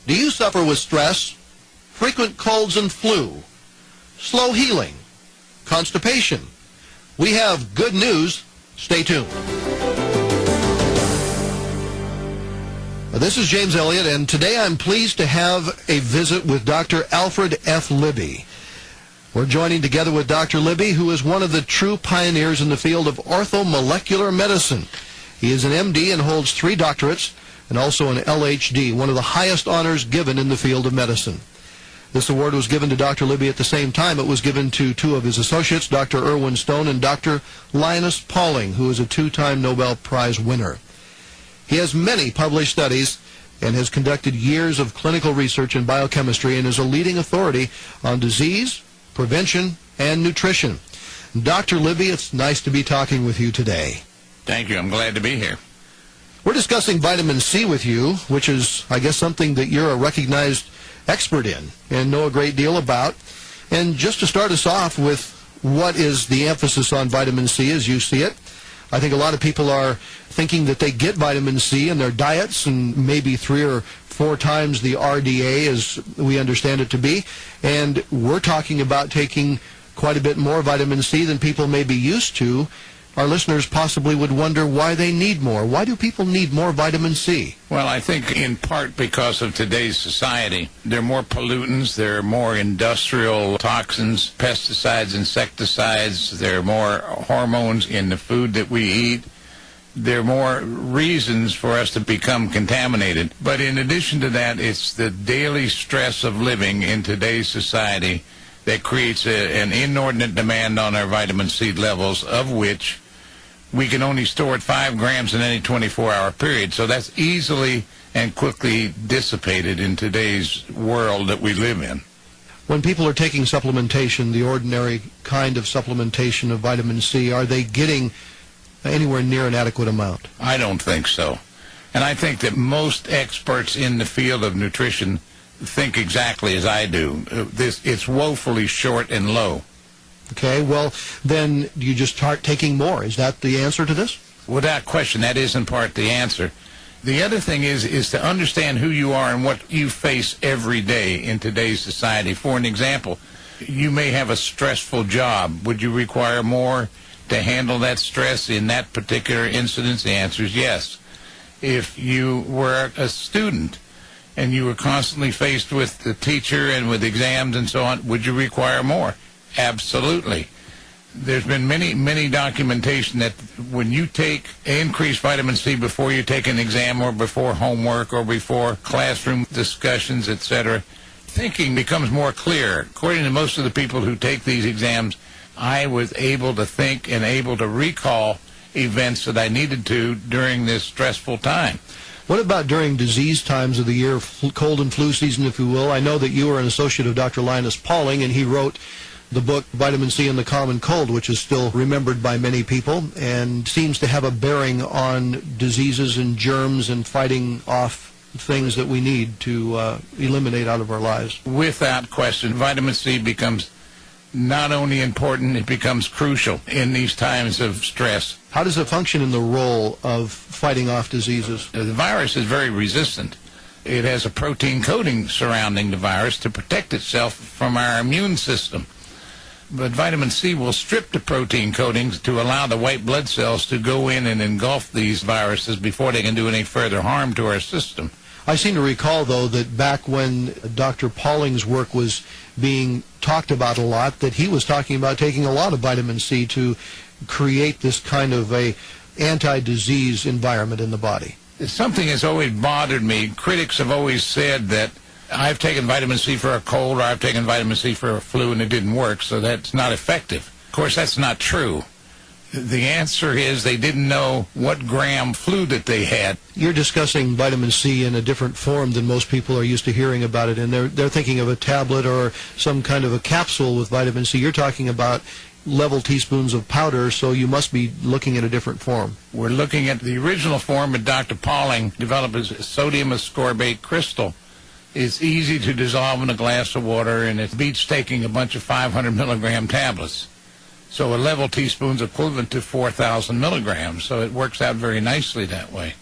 Do you suffer with stress, frequent colds and flu, slow healing, constipation? We have good news. Stay tuned. This is James Elliott, and today I'm pleased to have a visit with Dr. Alfred F. Libby. We're joining together with Dr. Libby, who is one of the true pioneers in the field of orthomolecular medicine. He is an MD and holds 3 doctorates and also an LHD, one of the highest honors given in the field of medicine. This award was given to Dr. Libby at the same time it was given to 2 of his associates, Dr. Irwin Stone and Dr. Linus Pauling, who is a 2-time Nobel Prize winner. He has many published studies and has conducted years of clinical research in biochemistry and is a leading authority on disease, prevention, and nutrition. Dr. Libby, it's nice to be talking with you today. Thank you. I'm glad to be here. We're discussing vitamin C with you, which is, I guess, something that you're a recognized expert in and know a great deal about. And just to start us off with, what is the emphasis on vitamin C as you see it? I think a lot of people are thinking that they get vitamin C in their diets, and maybe 3 or 4 times the RDA as we understand it to be. And we're talking about taking quite a bit more vitamin C than people may be used to. Our listeners possibly would wonder why they need more. Why do people need more vitamin C? Well, I think in part because of today's society. There are more pollutants, there are more industrial toxins, pesticides, insecticides, there are more hormones in the food that we eat. There are more reasons for us to become contaminated. But in addition to that, it's the daily stress of living in today's society that creates an inordinate demand on our vitamin C levels, of which we can only store at 5 grams in any 24-hour period. So that's easily and quickly dissipated in today's world that we live in. When people are taking supplementation, the ordinary kind of supplementation of vitamin C, are they getting anywhere near an adequate amount? I don't think so. And I think that most experts in the field of nutrition think exactly as I do. It's woefully short and low. Okay, well, then you just start taking more. Is that the answer to this? Without question, that is in part the answer. The other thing is to understand who you are and what you face every day in today's society. For an example, you may have a stressful job. Would you require more to handle that stress in that particular instance? The answer is yes. If you were a student and you were constantly faced with the teacher and with exams and so on, would you require more? Absolutely. There's been many documentation that when you take increased vitamin C before you take an exam or before homework or before classroom discussions, etc., thinking becomes more clear. According to most of the people who take these exams, I was able to think and able to recall events that I needed to during this stressful time. What about during disease times of the year, cold and flu season, if you will? I know that you are an associate of Dr. Linus Pauling, and he wrote the book Vitamin C and the Common Cold, which is still remembered by many people and seems to have a bearing on diseases and germs and fighting off things that we need to eliminate out of our lives. Without question, vitamin C becomes not only important, it becomes crucial in these times of stress. How does it function in the role of fighting off diseases? The virus is very resistant. It has a protein coating surrounding the virus to protect itself from our immune system. But vitamin C will strip the protein coatings to allow the white blood cells to go in and engulf these viruses before they can do any further harm to our system. I seem to recall, though, that back when Dr. Pauling's work was being talked about a lot, that he was talking about taking a lot of vitamin C to create this kind of a anti-disease environment in the body. It's something that's always bothered me. Critics have always said that I've taken vitamin C for a cold or I've taken vitamin C for a flu and it didn't work, so that's not effective. Of course, that's not true. The answer is they didn't know what gram flu that they had. You're discussing vitamin C in a different form than most people are used to hearing about it, and they're thinking of a tablet or some kind of a capsule with vitamin C. You're talking about level teaspoons of powder, so you must be looking at a different form. We're looking at the original form that Dr. Pauling developed as sodium ascorbate crystal. It's easy to dissolve in a glass of water, and it beats taking a bunch of 500 milligram tablets. So a level teaspoon is equivalent to 4,000 milligrams, so it works out very nicely that way.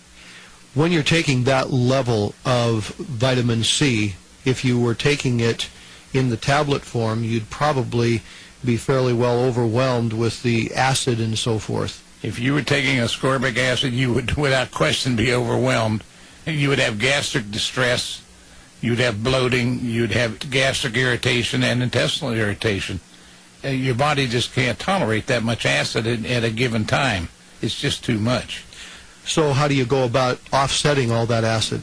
When you're taking that level of vitamin C, if you were taking it in the tablet form, you'd probably be fairly well overwhelmed with the acid and so forth. If you were taking ascorbic acid, you would, without question, be overwhelmed. You would have gastric distress, you'd have bloating, you'd have gastric irritation and intestinal irritation. Your body just can't tolerate that much acid at a given time. It's just too much. So how do you go about offsetting all that acid?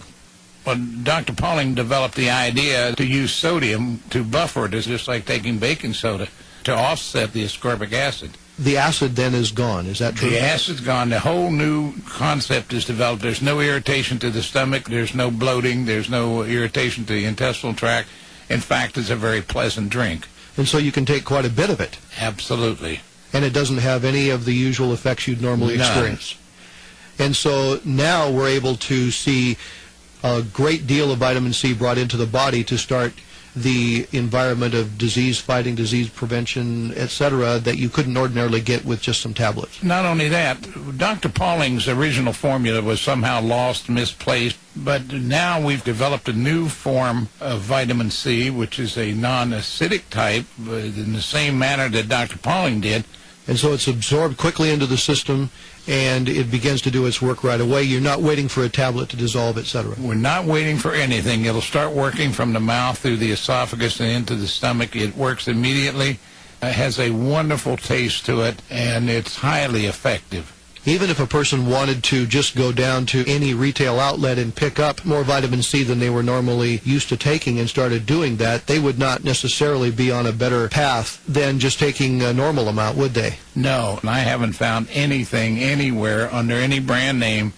Well, Dr. Pauling developed the idea to use sodium to buffer it. It's just like taking baking soda to offset the ascorbic acid. The acid then is gone, is that true? The acid's gone. The whole new concept is developed. There's no irritation to the stomach. There's no bloating. There's no irritation to the intestinal tract. In fact, it's a very pleasant drink. And so you can take quite a bit of it. Absolutely. And it doesn't have any of the usual effects you'd normally experience. And so now we're able to see a great deal of vitamin C brought into the body to start the environment of disease fighting, disease prevention, etc., that you couldn't ordinarily get with just some tablets. Not only that, Dr. Pauling's original formula was somehow lost, misplaced, but now we've developed a new form of vitamin C, which is a non-acidic type, in the same manner that Dr. Pauling did. And so it's absorbed quickly into the system, and it begins to do its work right away. You're not waiting for a tablet to dissolve, etc. We're not waiting for anything. It'll start working from the mouth through the esophagus and into the stomach. It works immediately. It has a wonderful taste to it, and it's highly effective. Even if a person wanted to just go down to any retail outlet and pick up more vitamin C than they were normally used to taking and started doing that, they would not necessarily be on a better path than just taking a normal amount, would they? No, and I haven't found anything anywhere under any brand name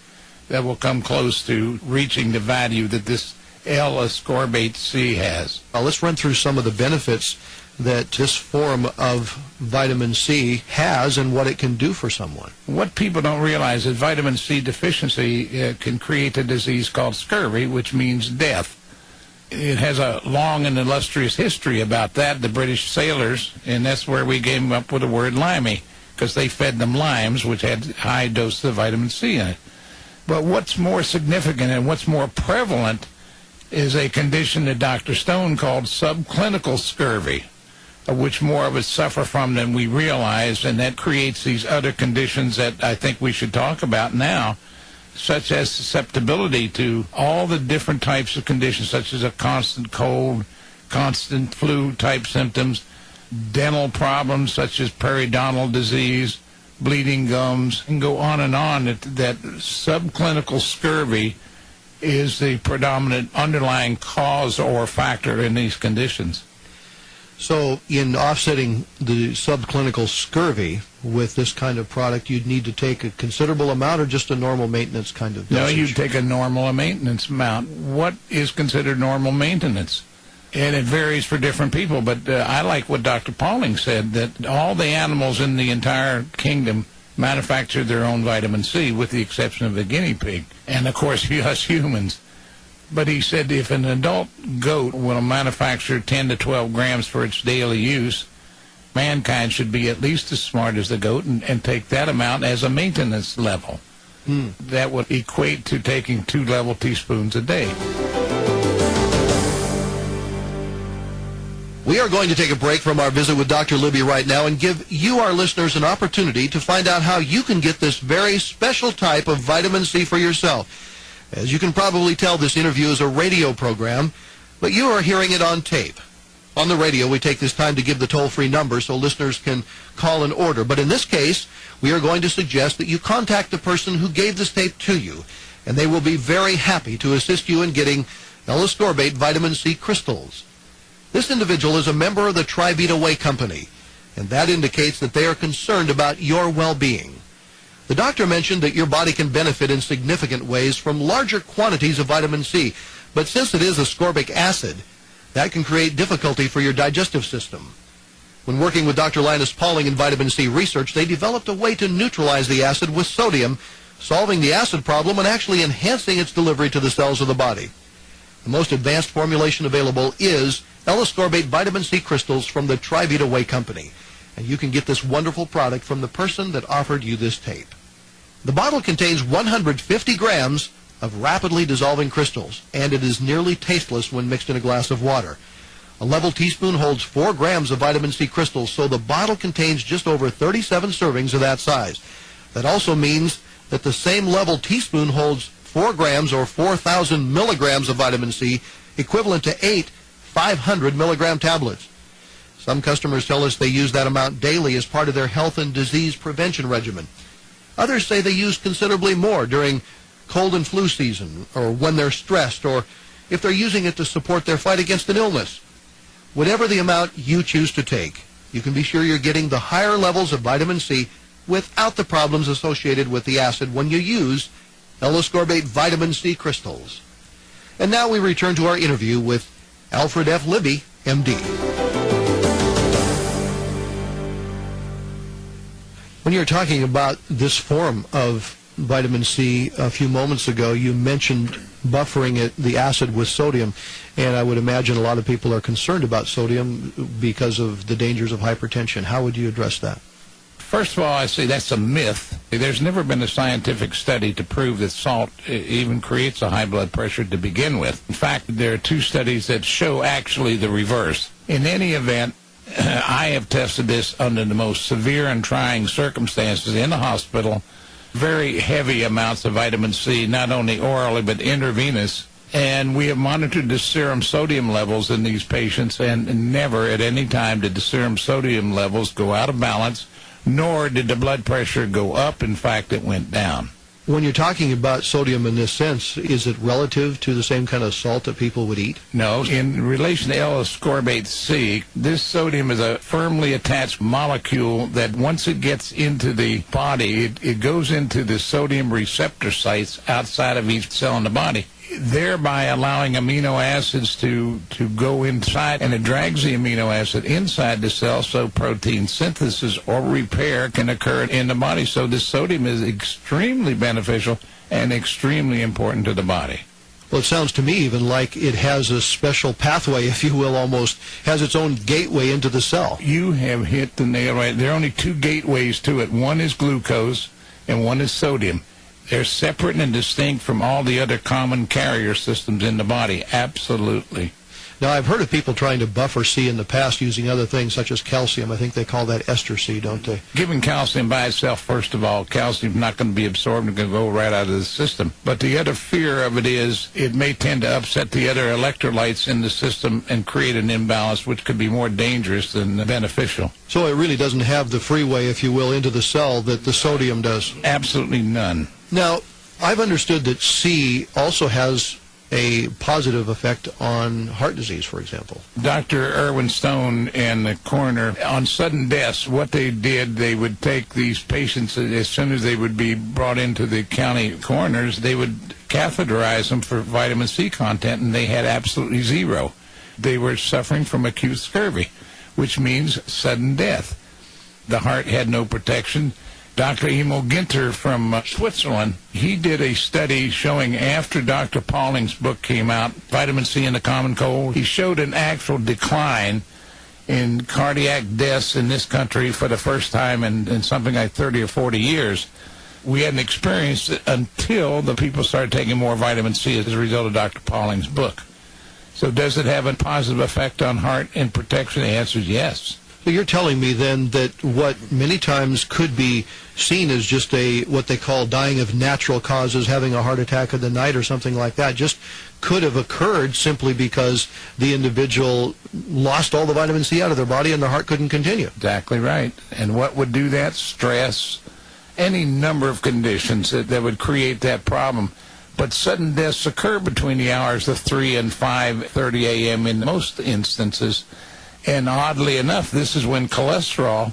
that will come close to reaching the value that this L-ascorbate C has. Now let's run through some of the benefits that this form of vitamin C has and what it can do for someone. What people don't realize is vitamin C deficiency can create a disease called scurvy, which means death. It has a long and illustrious history about that. The British sailors, and that's where we came up with the word limey, because they fed them limes, which had high doses of vitamin C in it. But what's more significant and what's more prevalent is a condition that Dr. Stone called subclinical scurvy, which more of us suffer from than we realize, and that creates these other conditions that I think we should talk about now, such as susceptibility to all the different types of conditions, such as a constant cold, constant flu-type symptoms, dental problems such as periodontal disease, bleeding gums, and go on and on. That subclinical scurvy is the predominant underlying cause or factor in these conditions. So in offsetting the subclinical scurvy with this kind of product, you'd need to take a considerable amount or just a normal maintenance kind of dosage? No, you'd take a normal maintenance amount. What is considered normal maintenance? And it varies for different people, but I like what Dr. Pauling said, that all the animals in the entire kingdom manufacture their own vitamin C, with the exception of the guinea pig, and of course us humans. But he said if an adult goat will manufacture 10 to 12 grams for its daily use, mankind should be at least as smart as the goat and take that amount as a maintenance level. That would equate to taking 2 level teaspoons a day. We are going to take a break from our visit with Dr. Libby right now and give you, our listeners, an opportunity to find out how you can get this very special type of vitamin C for yourself. As you can probably tell, this interview is a radio program, but you are hearing it on tape. On the radio, we take this time to give the toll-free number so listeners can call and order. But in this case, we are going to suggest that you contact the person who gave this tape to you, and they will be very happy to assist you in getting L-ascorbate vitamin C crystals. This individual is a member of the Tri-Vita Whey Company, and that indicates that they are concerned about your well-being. The doctor mentioned that your body can benefit in significant ways from larger quantities of vitamin C, but since it is ascorbic acid, that can create difficulty for your digestive system. When working with Dr. Linus Pauling in vitamin C research, they developed a way to neutralize the acid with sodium, solving the acid problem and actually enhancing its delivery to the cells of the body. The most advanced formulation available is L-ascorbate vitamin C crystals from the Tri-Vita Whey Company. And you can get this wonderful product from the person that offered you this tape. The bottle contains 150 grams of rapidly dissolving crystals, and it is nearly tasteless when mixed in a glass of water. A level teaspoon holds 4 grams of vitamin C crystals, so the bottle contains just over 37 servings of that size. That also means that the same level teaspoon holds 4 grams or 4,000 milligrams of vitamin C, equivalent to 8 500 milligram tablets. Some customers tell us they use that amount daily as part of their health and disease prevention regimen. Others say they use considerably more during cold and flu season, or when they're stressed, or if they're using it to support their fight against an illness. Whatever the amount you choose to take, you can be sure you're getting the higher levels of vitamin C without the problems associated with the acid when you use L-ascorbate vitamin C crystals. And now we return to our interview with Alfred F. Libby, M.D. When you're talking about this form of vitamin C a few moments ago, you mentioned buffering the acid with sodium, and I would imagine a lot of people are concerned about sodium because of the dangers of hypertension. How would you address that? First of all, I say that's a myth. There's never been a scientific study to prove that salt even creates a high blood pressure to begin with. In fact, there are 2 studies that show actually the reverse. In any event, I have tested this under the most severe and trying circumstances in the hospital. Very heavy amounts of vitamin C, not only orally but intravenous. And we have monitored the serum sodium levels in these patients, and never at any time did the serum sodium levels go out of balance, nor did the blood pressure go up. In fact, it went down. When you're talking about sodium in this sense, is it relative to the same kind of salt that people would eat? No. In relation to L-ascorbate C, this sodium is a firmly attached molecule that once it gets into the body, it goes into the sodium receptor sites outside of each cell in the body, thereby allowing amino acids to go inside, and it drags the amino acid inside the cell so protein synthesis or repair can occur in the body. So this sodium is extremely beneficial and extremely important to the body. Well, it sounds to me even like it has a special pathway, if you will, almost has its own gateway into the cell. You have hit the nail right. There are only 2 gateways to it. One is glucose and one is sodium. They're separate and distinct from all the other common carrier systems in the body. Absolutely. Now, I've heard of people trying to buffer C in the past using other things such as calcium. I think they call that ester C, don't they? Giving calcium by itself, first of all, calcium is not going to be absorbed and going to go right out of the system. But the other fear of it is it may tend to upset the other electrolytes in the system and create an imbalance, which could be more dangerous than beneficial. So it really doesn't have the freeway, if you will, into the cell that the sodium does? Absolutely none. Now, I've understood that C also has a positive effect on heart disease, for example. Dr. Irwin Stone and the coroner, on sudden deaths, what they did, they would take these patients, as soon as they would be brought into the county coroners, they would catheterize them for vitamin C content, and they had absolutely zero. They were suffering from acute scurvy, which means sudden death. The heart had no protection. Dr. Emil Ginter from Switzerland, he did a study showing after Dr. Pauling's book came out, Vitamin C in the Common Cold, he showed an actual decline in cardiac deaths in this country for the first time in something like 30 or 40 years. We hadn't experienced it until the people started taking more vitamin C as a result of Dr. Pauling's book. So does it have a positive effect on heart and protection? The answer is yes. So you're telling me then that what many times could be seen as just what they call dying of natural causes, having a heart attack in the night or something like that, just could have occurred simply because the individual lost all the vitamin C out of their body and their heart couldn't continue. Exactly right. And what would do that? Stress, any number of conditions that would create that problem. But sudden deaths occur between the hours of 3 and 5:30 a.m. in most instances. And oddly enough, this is when cholesterol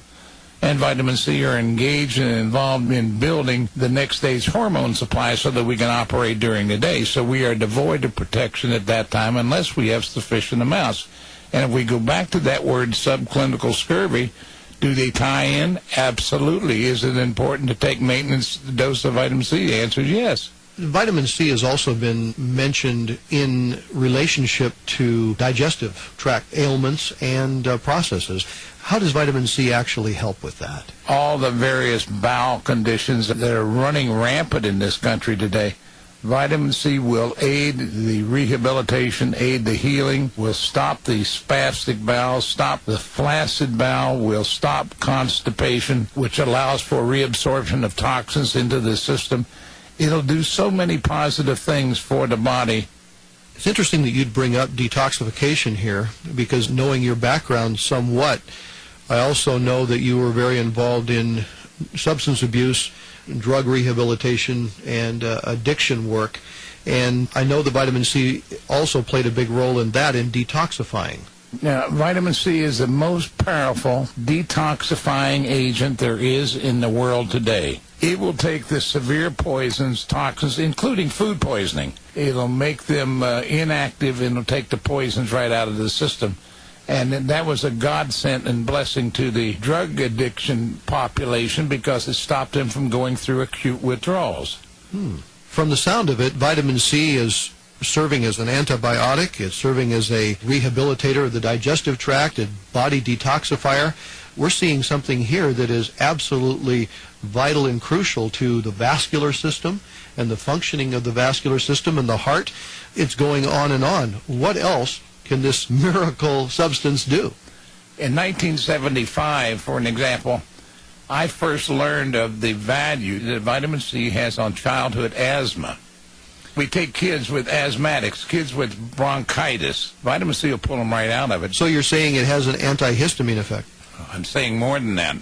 and vitamin C are engaged and involved in building the next day's hormone supply so that we can operate during the day. So we are devoid of protection at that time unless we have sufficient amounts. And if we go back to that word subclinical scurvy, do they tie in? Absolutely. Is it important to take maintenance dose of vitamin C? The answer is yes. Vitamin C has also been mentioned in relationship to digestive tract ailments and processes. How does vitamin C actually help with that? All the various bowel conditions that are running rampant in this country today, Vitamin C will aid the rehabilitation, aid the healing, will stop the spastic bowel, stop the flaccid bowel, will stop constipation, which allows for reabsorption of toxins into the system. It'll do so many positive things for the body. It's interesting that you'd bring up detoxification here, because knowing your background somewhat, I also know that you were very involved in substance abuse, drug rehabilitation, and addiction work. And I know the vitamin C also played a big role in that, in detoxifying. Now, vitamin C is the most powerful detoxifying agent there is in the world today. It will take the severe poisons, toxins, including food poisoning. It'll make them inactive, and it'll take the poisons right out of the system. And that was a godsend and blessing to the drug addiction population, because it stopped them from going through acute withdrawals. From the sound of it, vitamin C is serving as an antibiotic. It's serving as a rehabilitator of the digestive tract, a body detoxifier. We're seeing something here that is absolutely vital and crucial to the vascular system and the functioning of the vascular system and the heart. It's going on and on. What else can this miracle substance do? In 1975, for an example, I first learned of the value that vitamin C has on childhood asthma. We take kids with asthmatics, kids with bronchitis. Vitamin C will pull them right out of it. So you're saying it has an antihistamine effect? I'm saying more than that.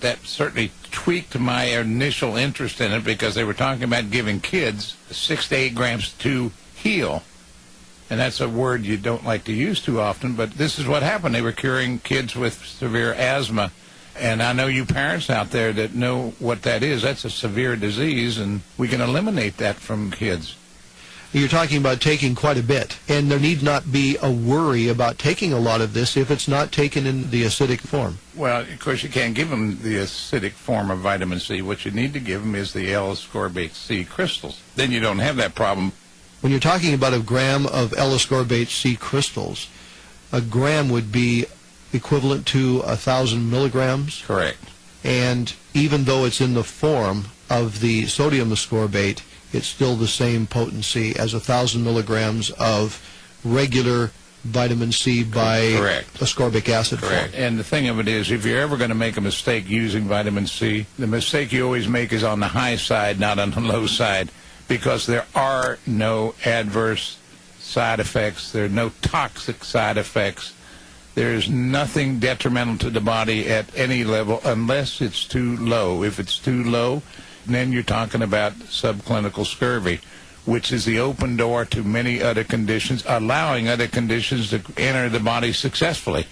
That certainly tweaked my initial interest in it, because they were talking about giving kids 6 to 8 grams to heal. And that's a word you don't like to use too often, but this is what happened. They were curing kids with severe asthma. And I know you parents out there that know what that is. That's a severe disease, and we can eliminate that from kids. You're talking about taking quite a bit, and there need not be a worry about taking a lot of this if it's not taken in the acidic form. Well, of course, you can't give them the acidic form of vitamin C. What you need to give them is the L-ascorbate C crystals. Then you don't have that problem. When you're talking about a gram of L-ascorbate C crystals, a gram would be equivalent to 1,000 milligrams. Correct. And even though it's in the form of the sodium ascorbate, it's still the same potency as 1,000 milligrams of regular vitamin C by Correct. ascorbic acid Correct. form. And the thing of it is, if you're ever going to make a mistake using vitamin C, the mistake you always make is on the high side, not on the low side, because there are no adverse side effects. There are no toxic side effects. There's nothing detrimental to the body at any level unless it's too low. If it's too low, then you're talking about subclinical scurvy, which is the open door to many other conditions, allowing other conditions to enter the body successfully.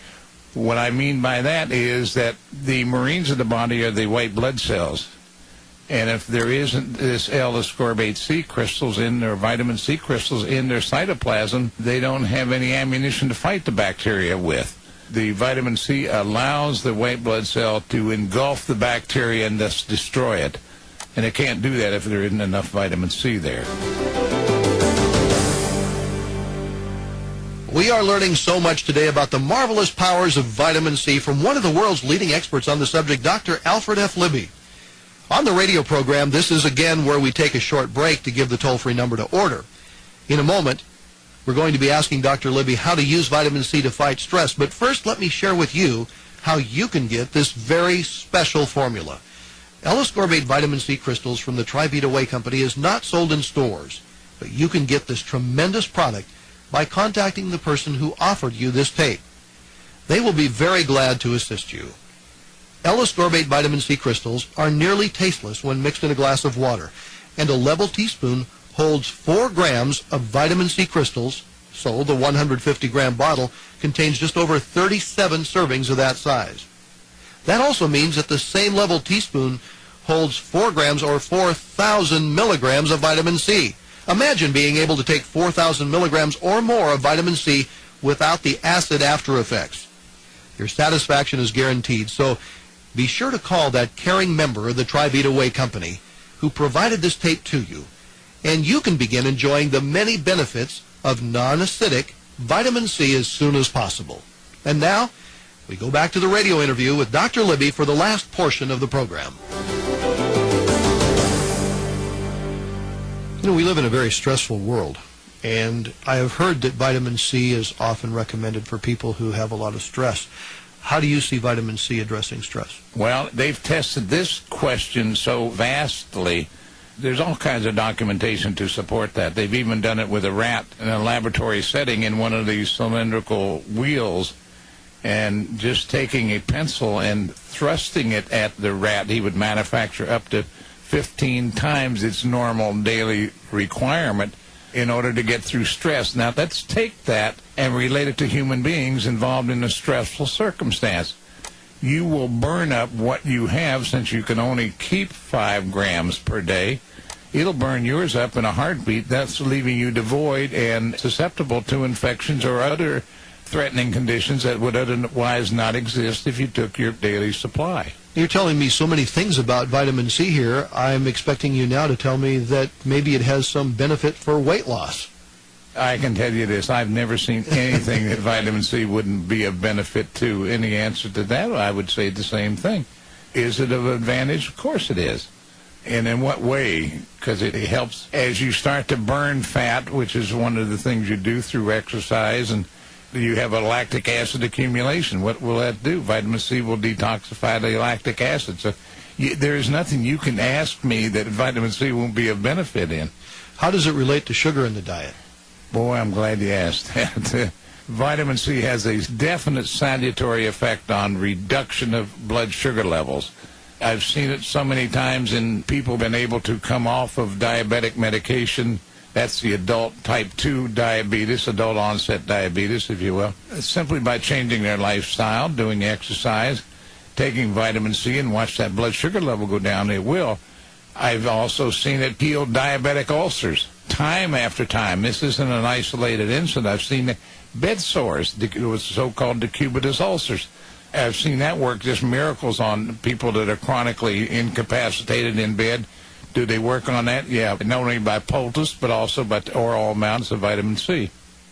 What I mean by that is that the marines of the body are the white blood cells. And if there isn't this L-ascorbate C crystals in their vitamin C crystals in their cytoplasm, they don't have any ammunition to fight the bacteria with. The vitamin C allows the white blood cell to engulf the bacteria and thus destroy it. And it can't do that if there isn't enough vitamin C there. We are learning so much today about the marvelous powers of vitamin C from one of the world's leading experts on the subject, Dr. Alfred F. Libby. On the radio program, this is again where we take a short break to give the toll-free number to order. In a moment, we're going to be asking Dr. Libby how to use vitamin C to fight stress. But first, let me share with you how you can get this very special formula. L-ascorbate vitamin C crystals from the Tri-Vita Whey Company is not sold in stores, but you can get this tremendous product by contacting the person who offered you this tape. They will be very glad to assist you. L-ascorbate vitamin C crystals are nearly tasteless when mixed in a glass of water, and a level teaspoon holds 4 grams of vitamin C crystals, so the 150-gram bottle contains just over 37 servings of that size. That also means that the same level teaspoon holds 4 grams or 4,000 milligrams of vitamin C. Imagine being able to take 4,000 milligrams or more of vitamin C without the acid after effects. Your satisfaction is guaranteed, so be sure to call that caring member of the Tri-Vita Whey Company who provided this tape to you, and you can begin enjoying the many benefits of non-acidic vitamin C as soon as possible. And now, we go back to the radio interview with Dr. Libby for the last portion of the program. We live in a very stressful world, and I have heard that vitamin C is often recommended for people who have a lot of stress. How do you see vitamin C addressing stress? Well, they've tested this question so vastly. There's all kinds of documentation to support that. They've even done it with a rat in a laboratory setting in one of these cylindrical wheels, and just taking a pencil and thrusting it at the rat, he would manufacture up to 15 times its normal daily requirement in order to get through stress. Now, let's take that and relate it to human beings involved in a stressful circumstance. You will burn up what you have, since you can only keep 5 grams per day. It'll burn yours up in a heartbeat. That's leaving you devoid and susceptible to infections or other threatening conditions that would otherwise not exist if you took your daily supply. You're telling me so many things about vitamin C here. I'm expecting you now to tell me that maybe it has some benefit for weight loss. I can tell you this. I've never seen anything that vitamin C wouldn't be of benefit to. Any answer to that, I would say the same thing. Is it of advantage? Of course it is. And in what way? Because it helps as you start to burn fat, which is one of the things you do through exercise, and you have a lactic acid accumulation. What will that do? Vitamin C will detoxify the lactic acid. So there is nothing you can ask me that vitamin C won't be of benefit in. How does it relate to sugar in the diet? Boy, I'm glad you asked that. Vitamin C has a definite salutary effect on reduction of blood sugar levels. I've seen it so many times in people who've been able to come off of diabetic medication. That's the adult type 2 diabetes, adult onset diabetes, if you will. Simply by changing their lifestyle, doing exercise, taking vitamin C, and watch that blood sugar level go down, it will. I've also seen it heal diabetic ulcers time after time. This isn't an isolated incident. I've seen bed sores, with so-called decubitus ulcers. I've seen that work, just miracles on people that are chronically incapacitated in bed. Do they work on that? Yeah, not only by poultice, but also by oral amounts of vitamin C.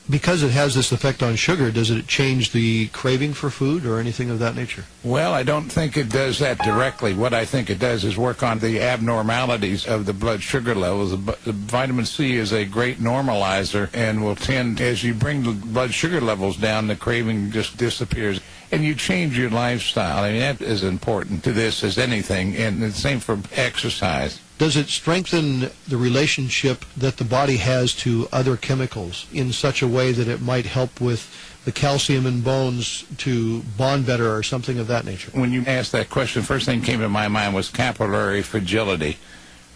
Because it has this effect on sugar, does it change the craving for food or anything of that nature? Well, I don't think it does that directly. What I think it does is work on the abnormalities of the blood sugar levels. The vitamin C is a great normalizer and will tend, as you bring the blood sugar levels down, the craving just disappears. And you change your lifestyle. I mean, that is important to this as anything, and the same for exercise. Does it strengthen the relationship that the body has to other chemicals in such a way that it might help with the calcium in bones to bond better or something of that nature? When you asked that question, the first thing that came to my mind was capillary fragility.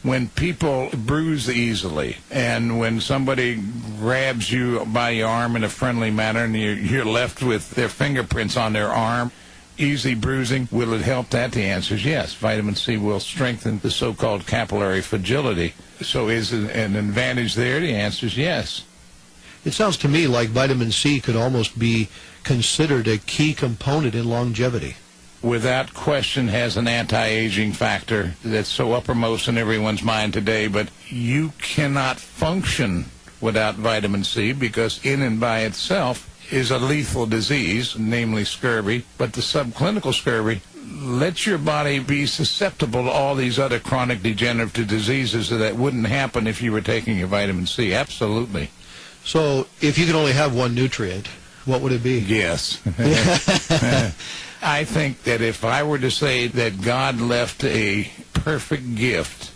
When people bruise easily, and when somebody grabs you by your arm in a friendly manner and you're left with their fingerprints on their arm, easy bruising, will it help that? The answer is yes. Vitamin C will strengthen the so-called capillary fragility. So is it an advantage there? The answer is yes. It sounds to me like vitamin C could almost be considered a key component in longevity. Without question, has an anti-aging factor that's so uppermost in everyone's mind today, but you cannot function without vitamin C because in and by itself is a lethal disease, namely scurvy, but the subclinical scurvy lets your body be susceptible to all these other chronic degenerative diseases that wouldn't happen if you were taking your vitamin C. Absolutely. So if you could only have one nutrient, what would it be? Yes. I think that if I were to say that God left a perfect gift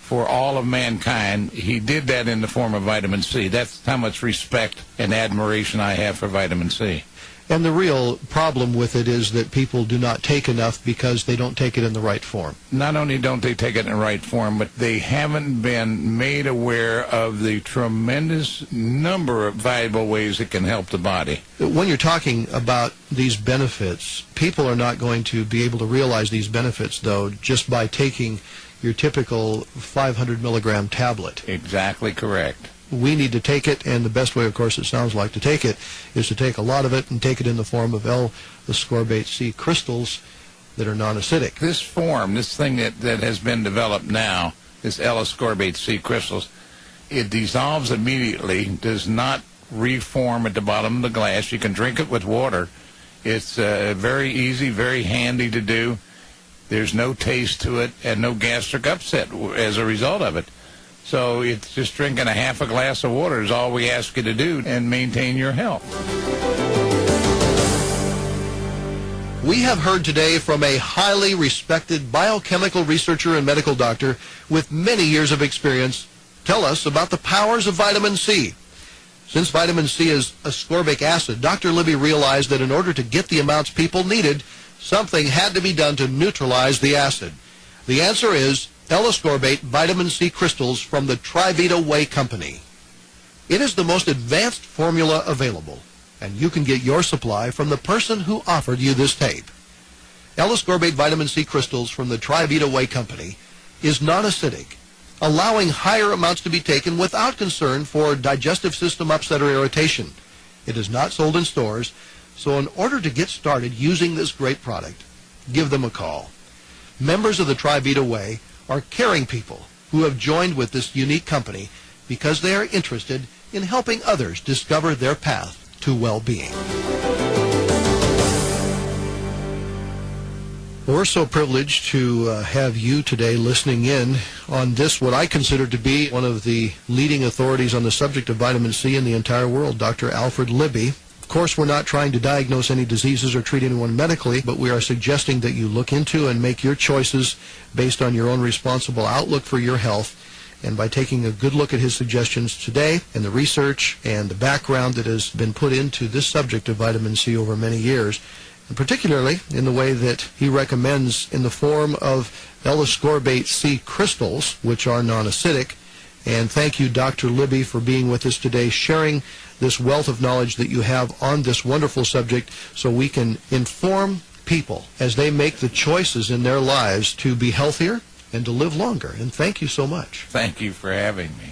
for all of mankind, he did that in the form of vitamin C. That's how much respect and admiration I have for vitamin C. And the real problem with it is that people do not take enough because they don't take it in the right form. Not only don't they take it in the right form, but they haven't been made aware of the tremendous number of valuable ways it can help the body. When you're talking about these benefits, people are not going to be able to realize these benefits, though, just by taking your typical 500 milligram tablet. Exactly correct. We need to take it, and the best way, of course, it sounds like to take it is to take a lot of it and take it in the form of L-ascorbate C crystals that are non-acidic. This form, this thing that has been developed now, this L-ascorbate C crystals, it dissolves immediately, does not reform at the bottom of the glass. You can drink it with water. It's very easy, very handy to do. There's no taste to it and no gastric upset as a result of it. So it's just drinking a half a glass of water is all we ask you to do and maintain your health. We have heard today from a highly respected biochemical researcher and medical doctor with many years of experience tell us about the powers of vitamin C. Since vitamin C is ascorbic acid, Dr. Libby realized that in order to get the amounts people needed, something had to be done to neutralize the acid. The answer is L-ascorbate vitamin C crystals from the Trivita Whey Company. It is the most advanced formula available, and you can get your supply from the person who offered you this tape. L-ascorbate vitamin C crystals from the Trivita Whey Company is non-acidic, allowing higher amounts to be taken without concern for digestive system upset or irritation. It is not sold in stores, so in order to get started using this great product, give them a call. Members of the Trivita Whey are caring people who have joined with this unique company because they are interested in helping others discover their path to well-being. We're so privileged to have you today listening in on this, what I consider to be one of the leading authorities on the subject of vitamin C in the entire world, Dr. Alfred Libby. Of course, we're not trying to diagnose any diseases or treat anyone medically, but we are suggesting that you look into and make your choices based on your own responsible outlook for your health. And by taking a good look at his suggestions today and the research and the background that has been put into this subject of vitamin C over many years, and particularly in the way that he recommends in the form of L-ascorbate C crystals, which are non-acidic. And thank you, Dr. Libby, for being with us today, sharing this wealth of knowledge that you have on this wonderful subject so we can inform people as they make the choices in their lives to be healthier and to live longer. And thank you so much. Thank you for having me.